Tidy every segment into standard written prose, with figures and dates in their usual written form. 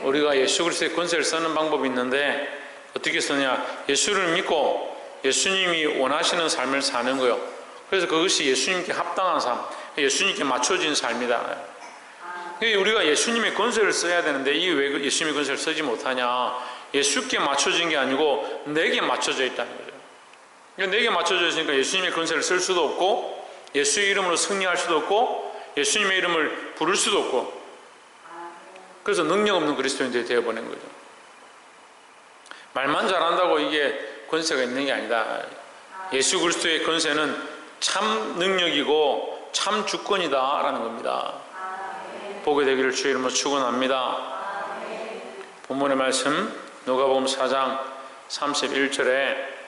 우리가 예수 그리스도의 권세를 쓰는 방법이 있는데 어떻게 쓰느냐? 예수를 믿고 예수님이 원하시는 삶을 사는 거요. 그래서 그것이 예수님께 합당한 삶, 예수님께 맞춰진 삶이다. 우리가 예수님의 권세를 써야 되는데 이게 왜 예수님의 권세를 쓰지 못하냐? 예수께 맞춰진 게 아니고 내게 맞춰져 있다는 거죠. 그러니까 내게 맞춰져 있으니까 예수님의 권세를 쓸 수도 없고 예수의 이름으로 승리할 수도 없고 예수님의 이름을 부를 수도 없고, 그래서 능력 없는 그리스도인들이 되어버린 거죠. 말만 잘한다고 이게 권세가 있는 게 아니다. 예수 그리스도의 권세는 참 능력이고 참 주권이다라는 겁니다. 보게 되기를 주의 이름으로 축원합니다. 본문의 말씀 누가복음 4장 31절에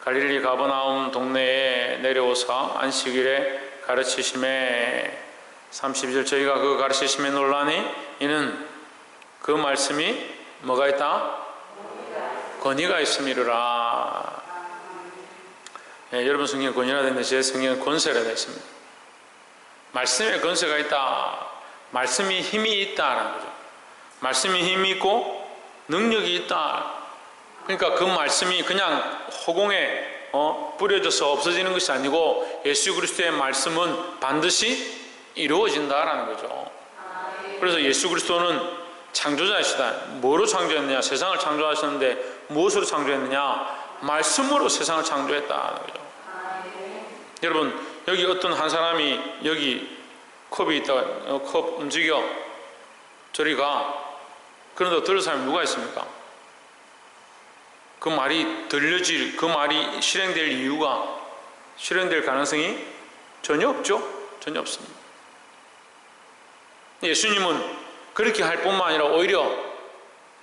갈릴리 가버나움 동네에 내려오사 안식일에 가르치심에 32절 저희가 그 가르치심에 놀라니 이는 그 말씀이 뭐가 있다? 권위가 있음이로라. 여러분 성경에 권위라 되는데 제 성경에 권세라 되어 있습니다. 말씀에 권세가 있다. 말씀이 힘이 있다라는 거죠. 말씀이 힘이 있고 능력이 있다. 그러니까 그 말씀이 그냥 허공에 뿌려져서 없어지는 것이 아니고 예수 그리스도의 말씀은 반드시 이루어진다라는 거죠. 그래서 예수 그리스도는 창조자이시다. 뭐로 창조했느냐? 세상을 창조하셨는데 무엇으로 창조했느냐? 말씀으로 세상을 창조했다는 거죠. 여러분 여기 어떤 한 사람이 여기 컵이 있다가 컵 움직여 저리 가. 그런데 들을 사람이 누가 있습니까? 그 말이 들려질, 그 말이 실행될 이유가, 실행될 가능성이 전혀 없죠? 전혀 없습니다. 예수님은 그렇게 할 뿐만 아니라 오히려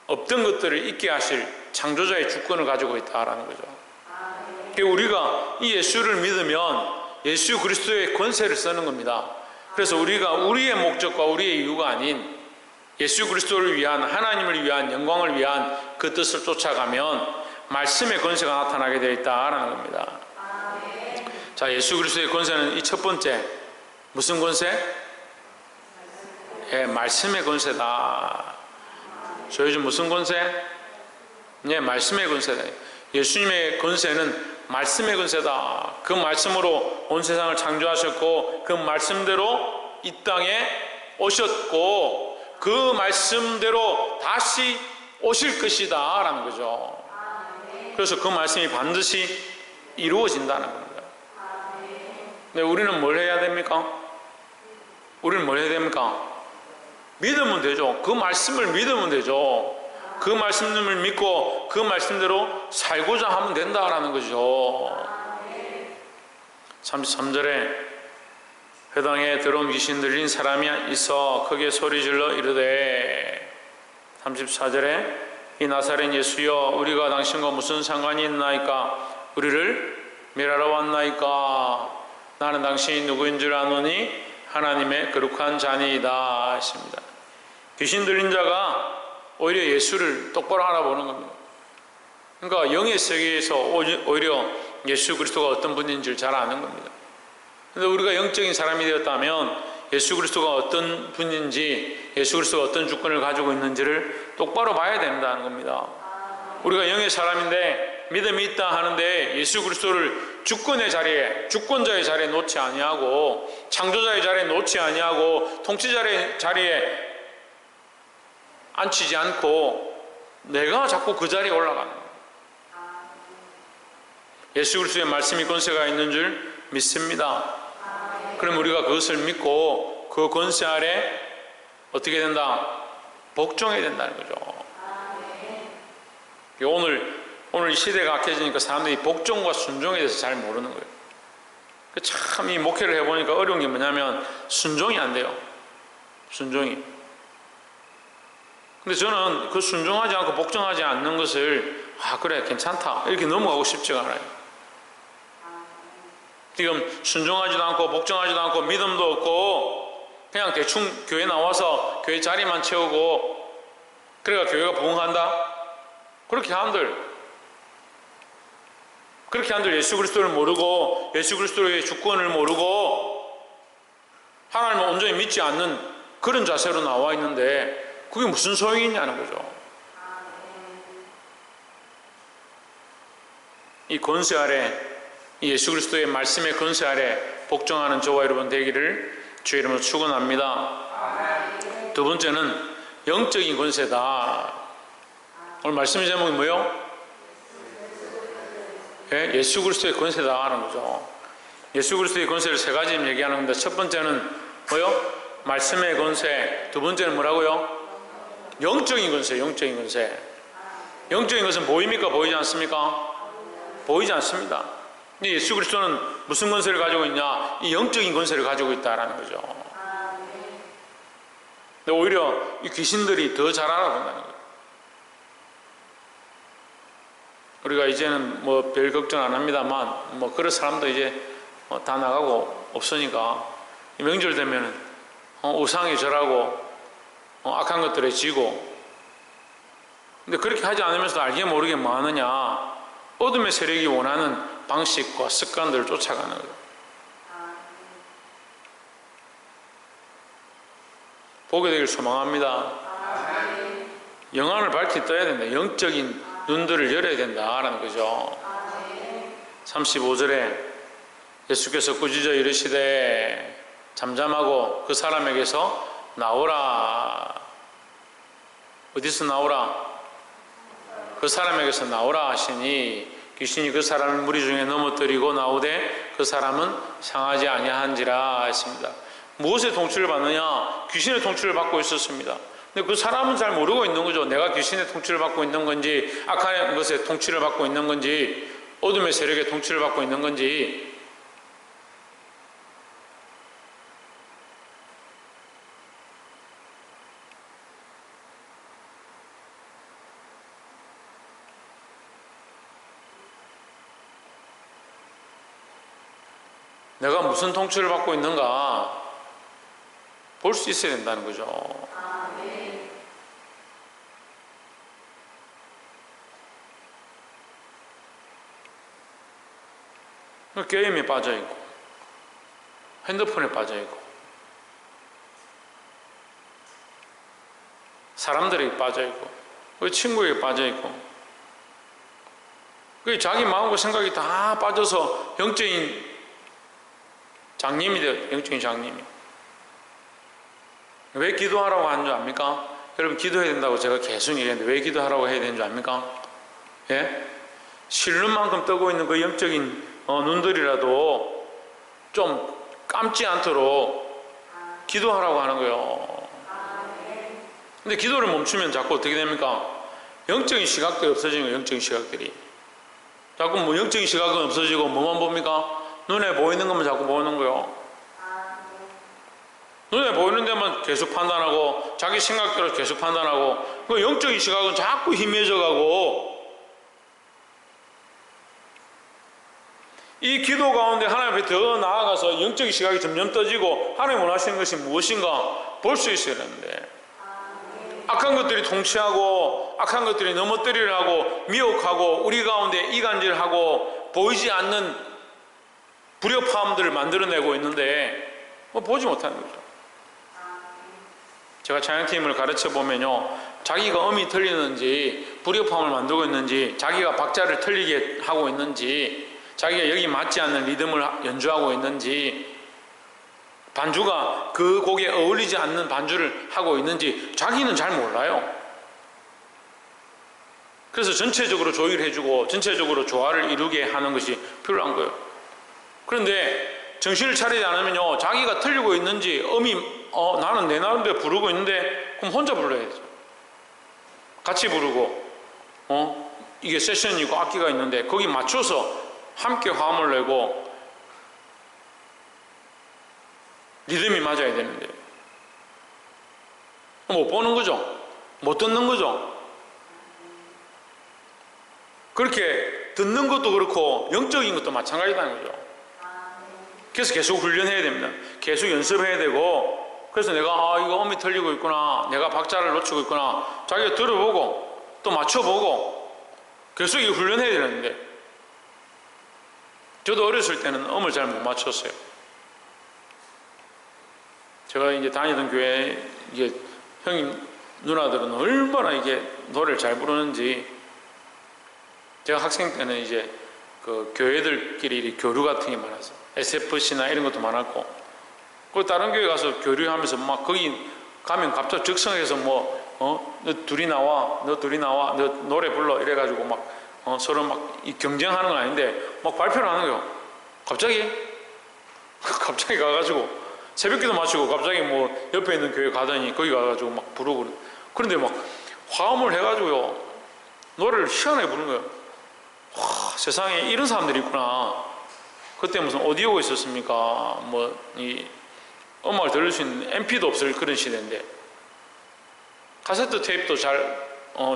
없던 것들을 있게 하실 창조자의 주권을 가지고 있다라는 거죠. 우리가 이 예수를 믿으면 예수 그리스도의 권세를 쓰는 겁니다. 그래서 우리가 우리의 목적과 우리의 이유가 아닌 예수 그리스도를 위한, 하나님을 위한, 영광을 위한 그 뜻을 쫓아가면 말씀의 권세가 나타나게 되어 있다라는 겁니다. 자, 예수 그리스도의 권세는 이 첫 번째 무슨 권세? 예, 말씀의 권세다. 저 요즘 무슨 권세? 예, 말씀의 권세다. 예수님의 권세는 말씀의 권세다. 그 말씀으로 온 세상을 창조하셨고 그 말씀대로 이 땅에 오셨고 그 말씀대로 다시 오실 것이다 라는 거죠. 그래서 그 말씀이 반드시 이루어진다는 겁니다. 근데 우리는 뭘 해야 됩니까? 우리는 뭘 해야 됩니까? 믿으면 되죠. 그 말씀을 믿으면 되죠. 그 말씀을 믿고 그 말씀대로 살고자 하면 된다라는 거죠. 33절에 회당에 들어온 귀신 들린 사람이 있어 크게 소리질러 이르되 34절에 이 나사렛 예수여 우리가 당신과 무슨 상관이 있나이까? 우리를 멸하러 왔나이까? 나는 당신이 누구인 줄 아노니 하나님의 거룩한 자니이다 했습니다. 귀신 들린 자가 오히려 예수를 똑바로 알아보는 겁니다. 그러니까 영의 세계에서 오히려 예수 그리스도가 어떤 분인지를 잘 아는 겁니다. 그런데 우리가 영적인 사람이 되었다면 예수 그리스도가 어떤 분인지, 예수 그리스도가 어떤 주권을 가지고 있는지를 똑바로 봐야 된다는 겁니다. 우리가 영의 사람인데 믿음이 있다 하는데 예수 그리스도를 주권의 자리에, 주권자의 자리에 놓지 아니하고 창조자의 자리에 놓지 아니하고 통치자의 자리에 앉히지 않고 내가 자꾸 그 자리에 올라가는 거예요. 예수 그리스도의 말씀이 권세가 있는 줄 믿습니다. 그럼 우리가 그것을 믿고 그 권세 아래 어떻게 된다? 복종해야 된다는 거죠. 오늘 시대가 악해지니까 사람들이 복종과 순종에 대해서 잘 모르는 거예요. 참 이 목회를 해보니까 어려운 게 뭐냐면 순종이 안 돼요. 순종이. 근데 저는 그 순종하지 않고 복종하지 않는 것을 그래 괜찮다 이렇게 넘어가고 싶지가 않아요. 지금 순종하지도 않고 복종하지도 않고 믿음도 없고 그냥 대충 교회 나와서 교회 자리만 채우고 그래가 교회가 부흥한다? 그렇게 한들 예수 그리스도를 모르고 예수 그리스도의 주권을 모르고 하나님을 온전히 믿지 않는 그런 자세로 나와 있는데 그게 무슨 소용이 있냐는 거죠. 이 권세 아래, 이 예수 그리스도의 말씀의 권세 아래 복종하는 저와 여러분 되기를 주의 이름으로 축원합니다. 두 번째는 영적인 권세다. 오늘 말씀의 제목이 뭐요? 예? 예수 그리스도의 권세다 하는 거죠. 예수 그리스도의 권세를 세 가지 얘기하는 건데, 첫 번째는 뭐요? 말씀의 권세. 두 번째는 뭐라고요? 영적인 권세, 영적인 권세. 영적인 것은 보입니까? 보이지 않습니까? 보이지 않습니다. 근데 예수 그리스도는 무슨 권세를 가지고 있냐? 이 영적인 권세를 가지고 있다라는 거죠. 근데 오히려 이 귀신들이 더 잘 알아본다는 거예요. 우리가 이제는 뭐 별 걱정 안 합니다만, 뭐 그런 사람도 이제 다 나가고 없으니까, 명절 되면 우상이 절하고 악한 것들에 지고. 근데 그렇게 하지 않으면서도 알게 모르게 뭐 하느냐? 어둠의 세력이 원하는 방식과 습관들을 쫓아가는 거예요. 보게 되길 소망합니다. 영안을 밝히 떠야 된다. 영적인 눈들을 열어야 된다라는 거죠. 35절에 예수께서 꾸짖어 이르시되 잠잠하고 그 사람에게서 나오라. 어디서 나오라? 그 사람에게서 나오라 하시니 귀신이 그 사람을 무리 중에 넘어뜨리고 나오되 그 사람은 상하지 아니한지라 했습니다. 무엇의 통치를 받느냐? 귀신의 통치를 받고 있었습니다. 근데 그 사람은 잘 모르고 있는 거죠. 내가 귀신의 통치를 받고 있는 건지, 악한 것의 통치를 받고 있는 건지, 어둠의 세력의 통치를 받고 있는 건지. 내가 무슨 통치를 받고 있는가 볼 수 있어야 된다는 거죠. 게임에 빠져있고, 핸드폰에 빠져있고, 사람들에게 빠져있고, 친구에게 빠져있고, 자기 마음과 생각이 다 빠져서 영적인 장님이 돼요. 영적인 장님이. 왜 기도하라고 하는 줄 압니까? 여러분, 기도해야 된다고 제가 계속 얘기했는데 왜 기도하라고 해야 되는 줄 압니까? 예? 실눈만큼 뜨고 있는 그 영적인 눈들이라도 좀 감지 않도록 기도하라고 하는 거예요. 근데 기도를 멈추면 자꾸 어떻게 됩니까? 영적인 시각들이 없어지는 거예요. 영적인 시각들이. 자꾸 뭐 영적인 시각은 없어지고 뭐만 봅니까? 눈에 보이는 것만 자꾸 보는 거예요. 눈에 보이는 데만 계속 판단하고 자기 생각대로 계속 판단하고, 그 영적인 시각은 자꾸 희미해져가고, 이 기도 가운데 하나님 앞에 더 나아가서 영적인 시각이 점점 떠지고 하나님 원하시는 것이 무엇인가 볼 수 있어야 되는데, 악한 것들이 통치하고 악한 것들이 넘어뜨리려 하고 미혹하고 우리 가운데 이간질하고 보이지 않는 불협화음들을 만들어내고 있는데 보지 못하는 거죠. 제가 찬양팀을 가르쳐 보면요, 자기가 음이 틀리는지 불협화음을 만들고 있는지, 자기가 박자를 틀리게 하고 있는지, 자기가 여기 맞지 않는 리듬을 연주하고 있는지, 반주가 그 곡에 어울리지 않는 반주를 하고 있는지 자기는 잘 몰라요. 그래서 전체적으로 조율을 해주고 전체적으로 조화를 이루게 하는 것이 필요한 거예요. 그런데 정신을 차리지 않으면요, 자기가 틀리고 있는지, 음이 나는 내 나름대로 부르고 있는데 그럼 혼자 불러야죠. 같이 부르고 이게 세션이고 악기가 있는데 거기 맞춰서 함께 화음을 내고 리듬이 맞아야 되는데 못 보는 거죠. 못 듣는 거죠. 그렇게 듣는 것도 그렇고 영적인 것도 마찬가지라는 거죠. 그래서 계속 훈련해야 됩니다. 계속 연습해야 되고, 그래서 내가 이거 음이 틀리고 있구나, 내가 박자를 놓치고 있구나, 자기가 들어보고 또 맞춰보고 계속 이거 훈련해야 되는데, 저도 어렸을 때는 음을 잘 못 맞췄어요. 제가 이제 다니던 교회 이게 형님 누나들은 얼마나 이게 노래를 잘 부르는지. 제가 학생 때는 이제 그 교회들끼리 교류 같은 게 많아서 SFC나 이런 것도 많았고, 그 다른 교회 가서 교류하면서 막 거기 가면 갑자기 즉석에서 너 둘이 나와, 너 노래 불러 이래가지고 막 서로 막 경쟁하는 건 아닌데 막 발표를 하는 거예요. 갑자기 가가지고 새벽기도 마치고 갑자기 뭐 옆에 있는 교회 가더니 거기 가가지고 막 부르고, 그런데 막 화음을 해가지고요 노래를 희한하게 부르는 거예요. 와, 세상에 이런 사람들이 있구나. 그때 무슨 오디오가 있었습니까? 뭐 이 음악을 들을 수 있는 MP도 없을 그런 시대인데, 카세트 테이프도 잘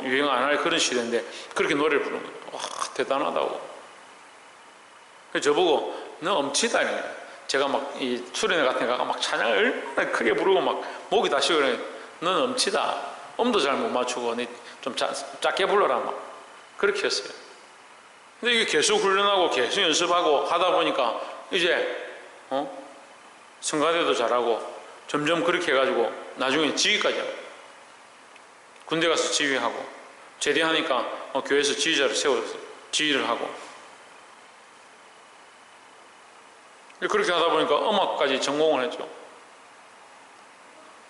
유행 안 할 그런 시대인데 그렇게 노래를 부르는 거예요. 와, 대단하다고. 그래서 저보고 너 엄치다 이런 거예요. 제가 막 이 수련회 같은 데 가가 막 찬양을 얼마나 크게 부르고 막 목이 다 쉬고 그래. 넌 엄치다. 음도 잘 못 맞추고 좀 작게 불러라 막 그렇게 했어요. 근데 이게 계속 훈련하고 계속 연습하고 하다 보니까 이제 성가대도 잘하고 점점 그렇게 해가지고 나중에 지휘까지 하고, 군대 가서 지휘하고, 제대하니까 교회에서 지휘자를 세워서 지휘를 하고, 그렇게 하다 보니까 음악까지 전공을 했죠.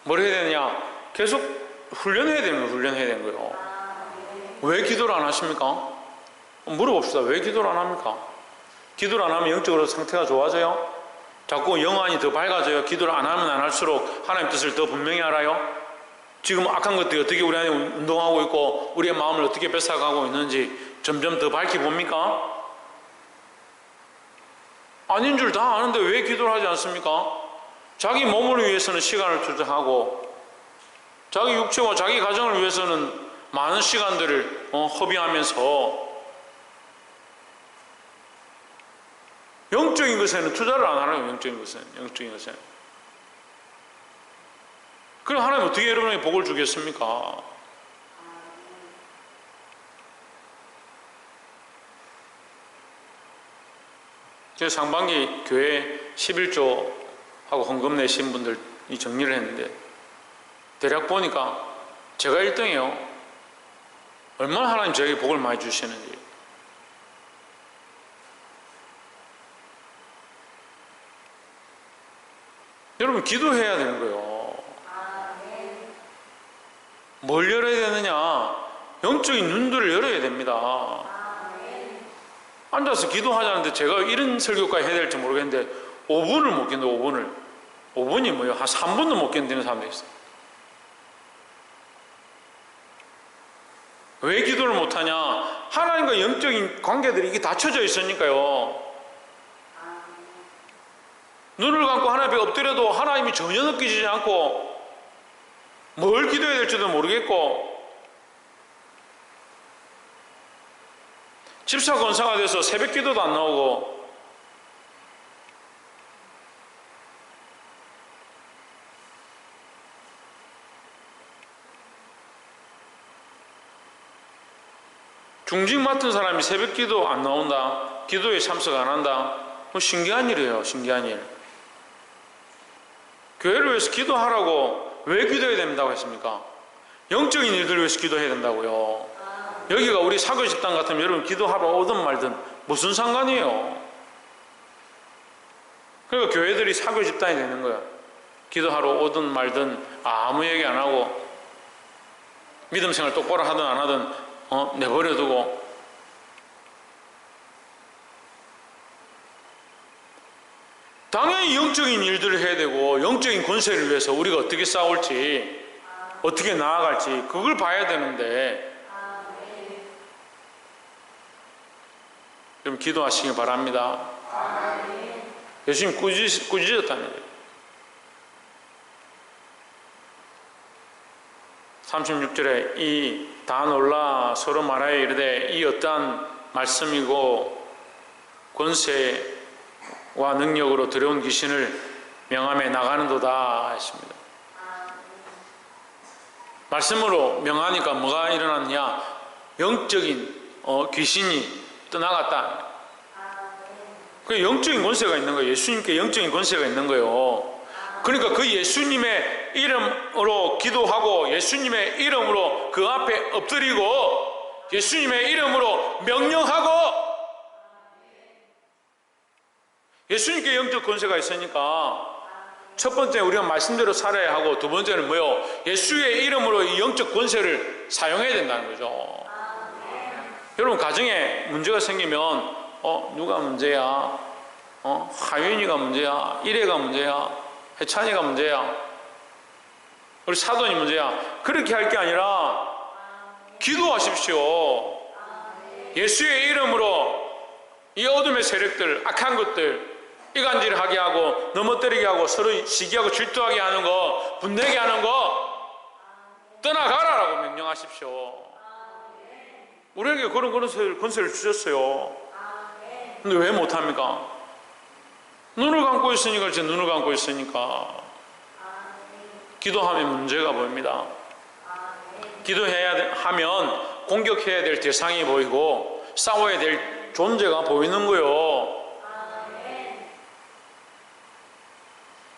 뭘 해야 되느냐? 계속 훈련해야 되는 거예요. 왜 기도를 안 하십니까? 물어봅시다. 왜 기도를 안 합니까? 기도를 안 하면 영적으로 상태가 좋아져요? 자꾸 영안이 더 밝아져요? 기도를 안 하면 안 할수록 하나님 뜻을 더 분명히 알아요? 지금 악한 것들이 어떻게 우리 안에 운동하고 있고 우리의 마음을 어떻게 뺏어가고 있는지 점점 더 밝히 봅니까? 아닌 줄 다 아는데 왜 기도를 하지 않습니까? 자기 몸을 위해서는 시간을 투자하고 자기 육체와 자기 가정을 위해서는 많은 시간들을 허비하면서 영적인 것에는 투자를 안 하는 거예요. 영적인 것에는. 그럼 하나님 어떻게 여러분에게 복을 주겠습니까? 제가 상반기 교회 11조 하고 헌금 내신 분들 이 정리를 했는데 대략 보니까 제가 1등이에요. 얼마나 하나님 저에게 복을 많이 주시는지. 여러분 기도해야 되는 거예요. 뭘 열어야 되느냐? 영적인 눈들을 열어야 됩니다. 앉아서 기도하자는데 제가 이런 설교까지 해야 될지 모르겠는데 5분을 못 견뎌. 5분이 뭐예요? 한 3분도 못 견디는 사람도 있어요. 왜 기도를 못하냐? 하나님과 영적인 관계들이 이게 닫혀져 있으니까요. 눈을 감고 하나님 앞에 엎드려도 하나님이 전혀 느껴지지 않고 뭘 기도해야 될지도 모르겠고, 집사 권사가 돼서 새벽 기도도 안 나오고, 중직 맡은 사람이 새벽 기도 안 나온다, 기도에 참석 안 한다, 신기한 일이에요. 신기한 일. 교회를 위해서 기도하라고 왜 기도해야 된다고 했습니까? 영적인 일들을 위해서 기도해야 된다고요. 여기가 우리 사교 집단 같으면 여러분 기도하러 오든 말든 무슨 상관이에요? 그러니까 교회들이 사교 집단이 되는 거예요. 기도하러 오든 말든 아무 얘기 안 하고 믿음 생활 똑바로 하든 안 하든 내버려두고, 당연히 영적인 일들을 해야 되고 영적인 권세를 위해서 우리가 어떻게 싸울지 어떻게 나아갈지 그걸 봐야 되는데, 그럼 기도하시기 바랍니다. 예수님 꾸짖었다는 거예요. 36절에 이 다 놀라 서로 말하여 이르되 이 어떠한 말씀이고 권세와 능력으로 들여온 귀신을 명함에 나가는도다 했습니다. 말씀으로 명하니까 뭐가 일어났냐? 영적인 귀신이 떠나갔다. 그 영적인 권세가 있는 거예요. 예수님께 영적인 권세가 있는 거예요. 그러니까 그 예수님의 이름으로 기도하고 예수님의 이름으로 그 앞에 엎드리고 예수님의 이름으로 명령하고 예수님께 영적 권세가 있으니까 첫 번째 우리가 말씀대로 살아야 하고 두 번째는 뭐요? 예수의 이름으로 이 영적 권세를 사용해야 된다는 거죠. 여러분 가정에 문제가 생기면 누가 문제야? 하윤이가 문제야? 이래가 문제야? 해찬이가 문제야? 우리 사돈이 문제야? 그렇게 할 게 아니라 기도하십시오. 예수의 이름으로 이 어둠의 세력들, 악한 것들 이간질하게 하고 넘어뜨리게 하고 서로 시기하고 질투하게 하는 거, 분내게 하는 거 떠나가라라고 명령하십시오. 우리에게 그런 권세를 주셨어요. 근데 왜 못합니까? 눈을 감고 있으니까 제 눈을 감고 있으니까 기도하면 문제가 보입니다. 기도해야 하면 공격해야 될 대상이 보이고 싸워야 될 존재가 보이는 거요.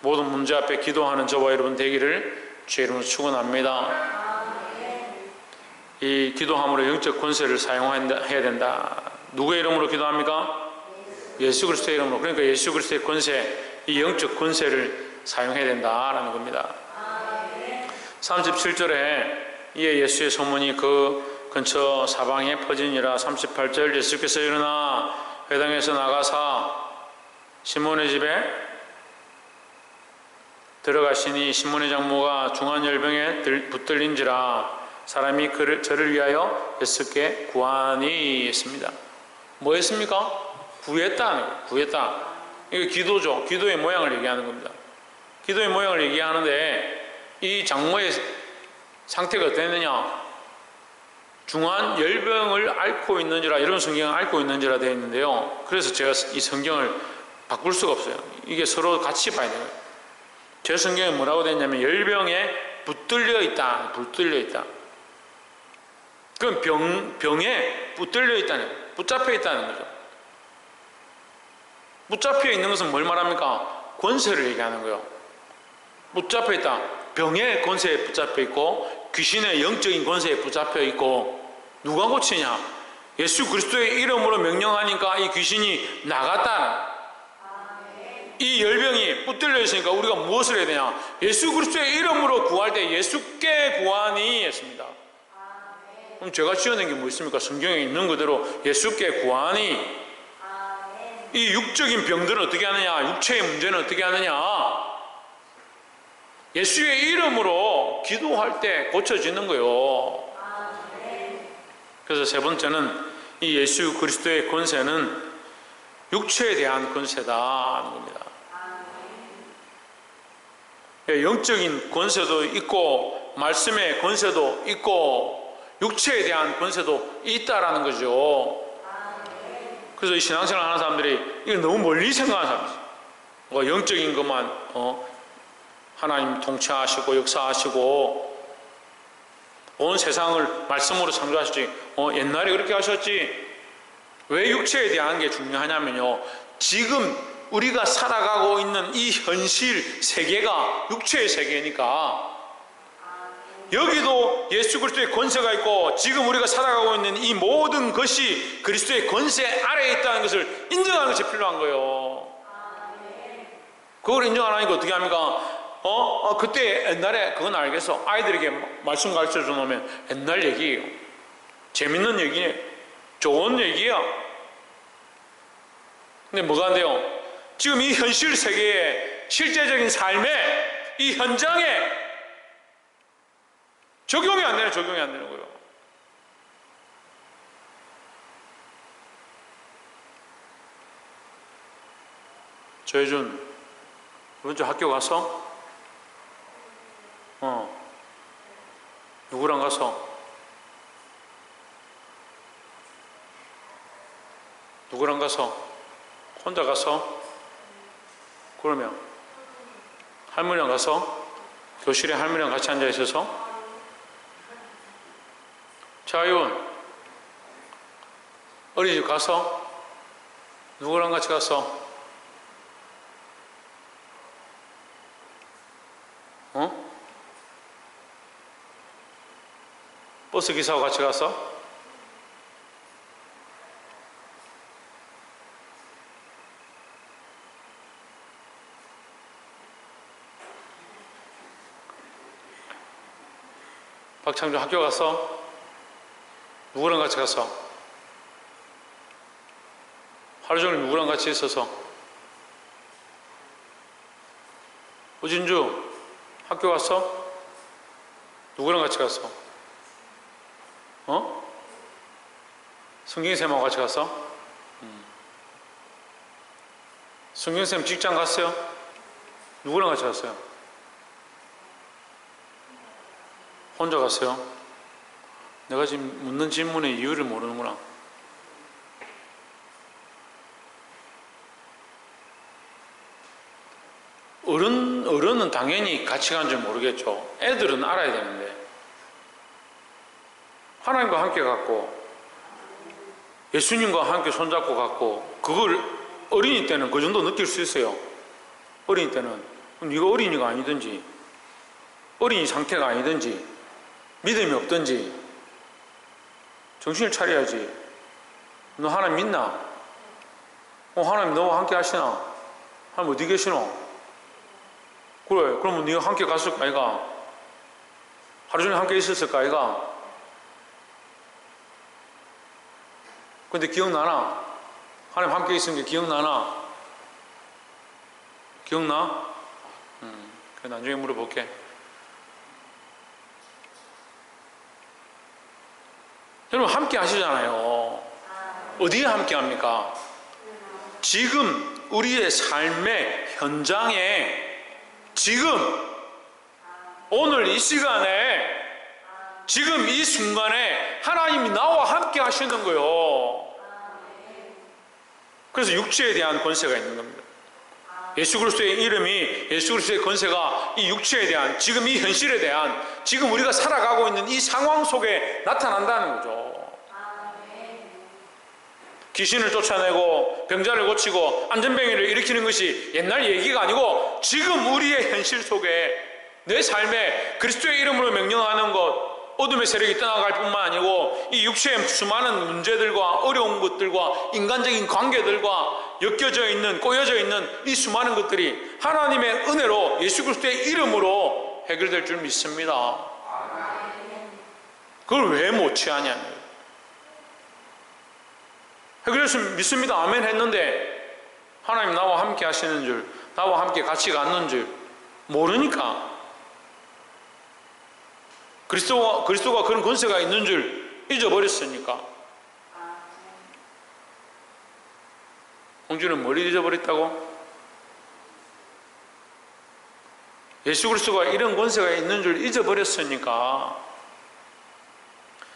모든 문제 앞에 기도하는 저와 여러분 되기를 주의 이름으로 축원합니다. 이 기도함으로 영적 권세를 사용해야 된다. 누구의 이름으로 기도합니까? 예수 그리스도의 이름으로. 그러니까 예수 그리스도의 권세, 이 영적 권세를 사용해야 된다라는 겁니다. 37절에 이에 예수의 소문이 그 근처 사방에 퍼지니라. 38절 예수께서 일어나 회당에서 나가사 시몬의 집에 들어가시니 시몬의 장모가 중한 열병에 붙들린지라. 사람이 저를 위하여 예수께 구하니 했습니다. 뭐 했습니까? 구했다. 이게 기도죠. 기도의 모양을 얘기하는 겁니다. 기도의 모양을 얘기하는데 이 장모의 상태가 어땠느냐? 중한 열병을 앓고 있는지라, 이런 성경은 앓고 있는지라 되어 있는데요. 그래서 제가 이 성경을 바꿀 수가 없어요. 이게 서로 같이 봐야 돼요. 제 성경에 뭐라고 되어 있냐면 열병에 붙들려 있다. 그럼 병에 붙들려 있다는, 붙잡혀 있다는 거죠. 붙잡혀 있는 것은 뭘 말합니까? 권세를 얘기하는 거예요. 붙잡혀 있다. 병의 권세에 붙잡혀 있고 귀신의 영적인 권세에 붙잡혀 있고 누가 고치냐? 예수 그리스도의 이름으로 명령하니까 이 귀신이 나갔다는. 이 열병이 붙들려 있으니까 우리가 무엇을 해야 되냐? 예수 그리스도의 이름으로 구할 때 예수께 구하니 했습니다. 그럼 제가 지어낸 게 뭐 있습니까? 성경에 있는 그대로 예수께 구하니. 이 육적인 병들은 어떻게 하느냐? 육체의 문제는 어떻게 하느냐? 예수의 이름으로 기도할 때 고쳐지는 거요. 그래서 세 번째는 이 예수 그리스도의 권세는 육체에 대한 권세다는 겁니다. 영적인 권세도 있고 말씀의 권세도 있고 육체에 대한 권세도 있다라는 거죠. 그래서 이 신앙생활 하는 사람들이 이걸 너무 멀리 생각하는 사람이죠. 영적인 것만 하나님 통치하시고 역사하시고 온 세상을 말씀으로 창조하셨지. 옛날에 그렇게 하셨지. 왜 육체에 대한 게 중요하냐면요, 지금 우리가 살아가고 있는 이 현실 세계가 육체의 세계니까 여기도 예수 그리스도의 권세가 있고 지금 우리가 살아가고 있는 이 모든 것이 그리스도의 권세 아래에 있다는 것을 인정하는 것이 필요한 거예요. 그걸 인정 안 하니까 어떻게 합니까? 그때 옛날에 그건 알겠어. 아이들에게 말씀 가르쳐 주면 옛날 얘기예요. 재밌는 얘기예요. 좋은 얘기야. 근데 뭐가 안 돼요? 지금 이 현실 세계의 실제적인 삶에 이 현장에 적용이 안 되는 거예요. 조혜준, 이번 주 학교 갔어? 누구랑 갔어? 누구랑 갔어? 혼자 갔어? 그러면 할머니랑 갔어? 교실에 할머니랑 같이 앉아 있어서? 자윤, 어린이집 갔어? 누구랑 같이 갔어? 버스 기사하고 같이 갔어? 박창준 학교 갔어? 누구랑 같이 갔어? 하루 종일 누구랑 같이 있어서? 오진주 학교 갔어? 누구랑 같이 갔어? 성경쌤하고 같이 갔어? 성경쌤 직장 갔어요? 누구랑 같이 갔어요? 혼자 갔어요? 내가 지금 묻는 질문의 이유를 모르는구나. 어른은 당연히 같이 간 줄 모르겠죠. 애들은 알아야 되는데. 하나님과 함께 갔고 예수님과 함께 손잡고 갔고, 그걸 어린이 때는 그 정도 느낄 수 있어요. 어린이 때는 네가 어린이가 아니든지 어린이 상태가 아니든지 믿음이 없든지 정신을 차려야지. 너 하나님 믿나? 하나님 너와 함께 하시나? 하나님 어디 계시노? 그래, 그러면 네가 함께 갔을까 아이가? 하루 종일 함께 있었을까 아이가? 근데 기억나나? 하나님 함께 있은 게 기억나나? 기억나? 그래, 나중에 물어볼게. 여러분 함께 하시잖아요. 어디에 함께 합니까? 지금 우리의 삶의 현장에, 지금 오늘 이 시간에, 지금 이 순간에 하나님이 나와 함께 하시는 거예요. 그래서 육체에 대한 권세가 있는 겁니다. 예수 그리스도의 이름이, 예수 그리스도의 권세가 이 육체에 대한, 지금 이 현실에 대한, 지금 우리가 살아가고 있는 이 상황 속에 나타난다는 거죠. 귀신을 쫓아내고 병자를 고치고 안전병이를 일으키는 것이 옛날 얘기가 아니고 지금 우리의 현실 속에 내 삶에 그리스도의 이름으로 명령하는 것, 어둠의 세력이 떠나갈 뿐만 아니고 이 육체의 수많은 문제들과 어려운 것들과 인간적인 관계들과 엮여져 있는, 꼬여져 있는 이 수많은 것들이 하나님의 은혜로 예수 그리스도의 이름으로 해결될 줄 믿습니다. 그걸 왜 못 취하냐는, 해결될 줄 믿습니다. 아멘 했는데 하나님 나와 함께 하시는 줄, 나와 함께 같이 가는 줄 모르니까, 그리스도가 그런 권세가 있는 줄 잊어버렸으니까. 홍주는 뭘 잊어버렸다고? 예수 그리스도가 이런 권세가 있는 줄 잊어버렸으니까.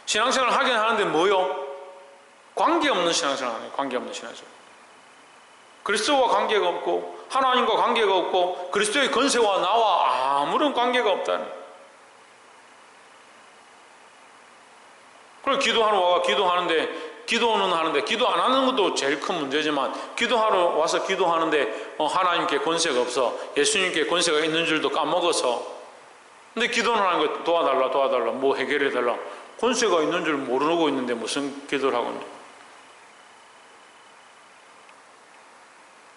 신앙생활 하긴 하는데 뭐요? 관계없는 신앙생활 하네요. 관계없는 신앙생활. 그리스도와 관계가 없고 하나님과 관계가 없고 그리스도의 권세와 나와 아무런 관계가 없다는. 그래, 기도하러 와가 기도는 하는데 기도 안 하는 것도 제일 큰 문제지만, 기도하러 와서 기도하는데 하나님께 권세가 없어, 예수님께 권세가 있는 줄도 까먹어서. 근데 기도는 하는 거 도와달라 뭐 해결해달라, 권세가 있는 줄 모르고 있는데 무슨 기도를 하고 있냐.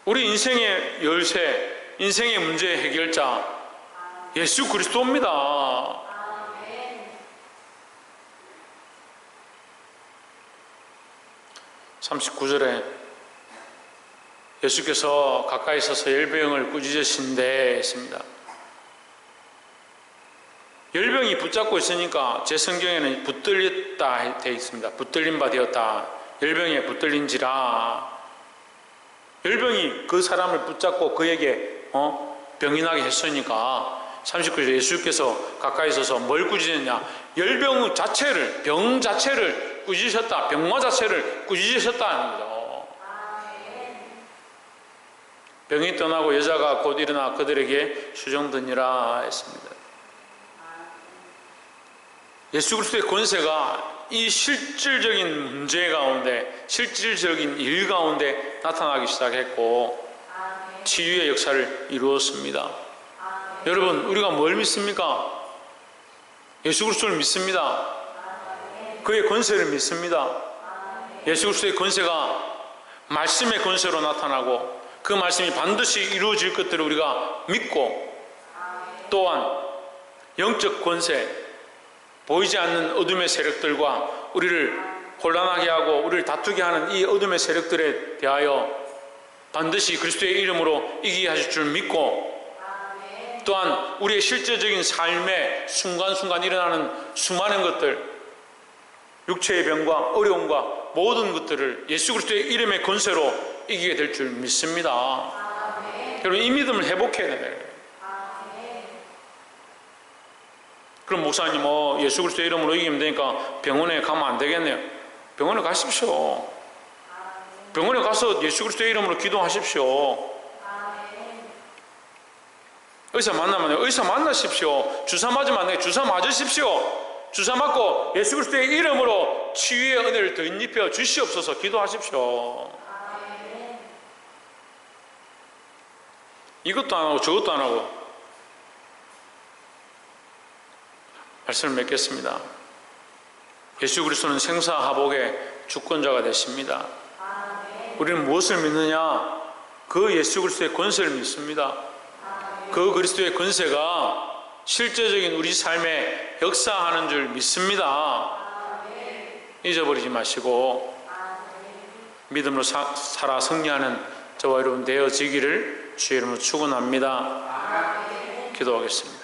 우리 인생의 열쇠, 인생의 문제의 해결자 예수 그리스도입니다. 39절에 예수께서 가까이 서서 열병을 꾸짖으신데 했습니다. 열병이 붙잡고 있으니까 제 성경에는 붙들렸다 되어 있습니다. 붙들린 바 되었다. 열병에 붙들린지라. 열병이 그 사람을 붙잡고 그에게 병이 나게 했으니까 39절 예수께서 가까이 서서 뭘 꾸짖느냐, 열병 자체를, 병 자체를 꾸짖으셨다. 병마 자체를 꾸짖으셨다는 거죠. 병이 떠나고 여자가 곧 일어나 그들에게 수종드니라 했습니다. 예수 그리스도의 권세가 이 실질적인 문제 가운데, 실질적인 일 가운데 나타나기 시작했고 치유의 역사를 이루었습니다. 여러분, 우리가 뭘 믿습니까? 예수 그리스도를 믿습니다. 그의 권세를 믿습니다. 예수 그리스도의 권세가 말씀의 권세로 나타나고 그 말씀이 반드시 이루어질 것들을 우리가 믿고, 또한 영적 권세, 보이지 않는 어둠의 세력들과 우리를 혼란하게 하고 우리를 다투게 하는 이 어둠의 세력들에 대하여 반드시 그리스도의 이름으로 이기게 하실 줄 믿고, 또한 우리의 실제적인 삶에 순간순간 일어나는 수많은 것들, 육체의 병과 어려움과 모든 것들을 예수 그리스도의 이름의 권세로 이기게 될 줄 믿습니다. 여러분, 이 믿음을 회복해야 돼요. 그럼 목사님, 예수 그리스도의 이름으로 이기면 되니까 병원에 가면 안 되겠네요. 병원에 가십시오. 병원에 가서 예수 그리스도의 이름으로 기도하십시오. 의사 만나면 의사 만나십시오. 주사 맞으면 안 돼요. 주사 맞으십시오. 주사 맞고 예수 그리스도의 이름으로 치유의 은혜를 더 입혀 주시옵소서 기도하십시오. 이것도 안 하고 저것도 안 하고 말씀을 맺겠습니다. 예수 그리스도는 생사하복의 주권자가 되십니다. 우리는 무엇을 믿느냐? 그 예수 그리스도의 권세를 믿습니다. 그 그리스도의 권세가 실제적인 우리 삶에 역사하는 줄 믿습니다. 잊어버리지 마시고 믿음으로 살아 승리하는 저와 여러분 되어지기를 주의 이름으로 축원합니다. 기도하겠습니다.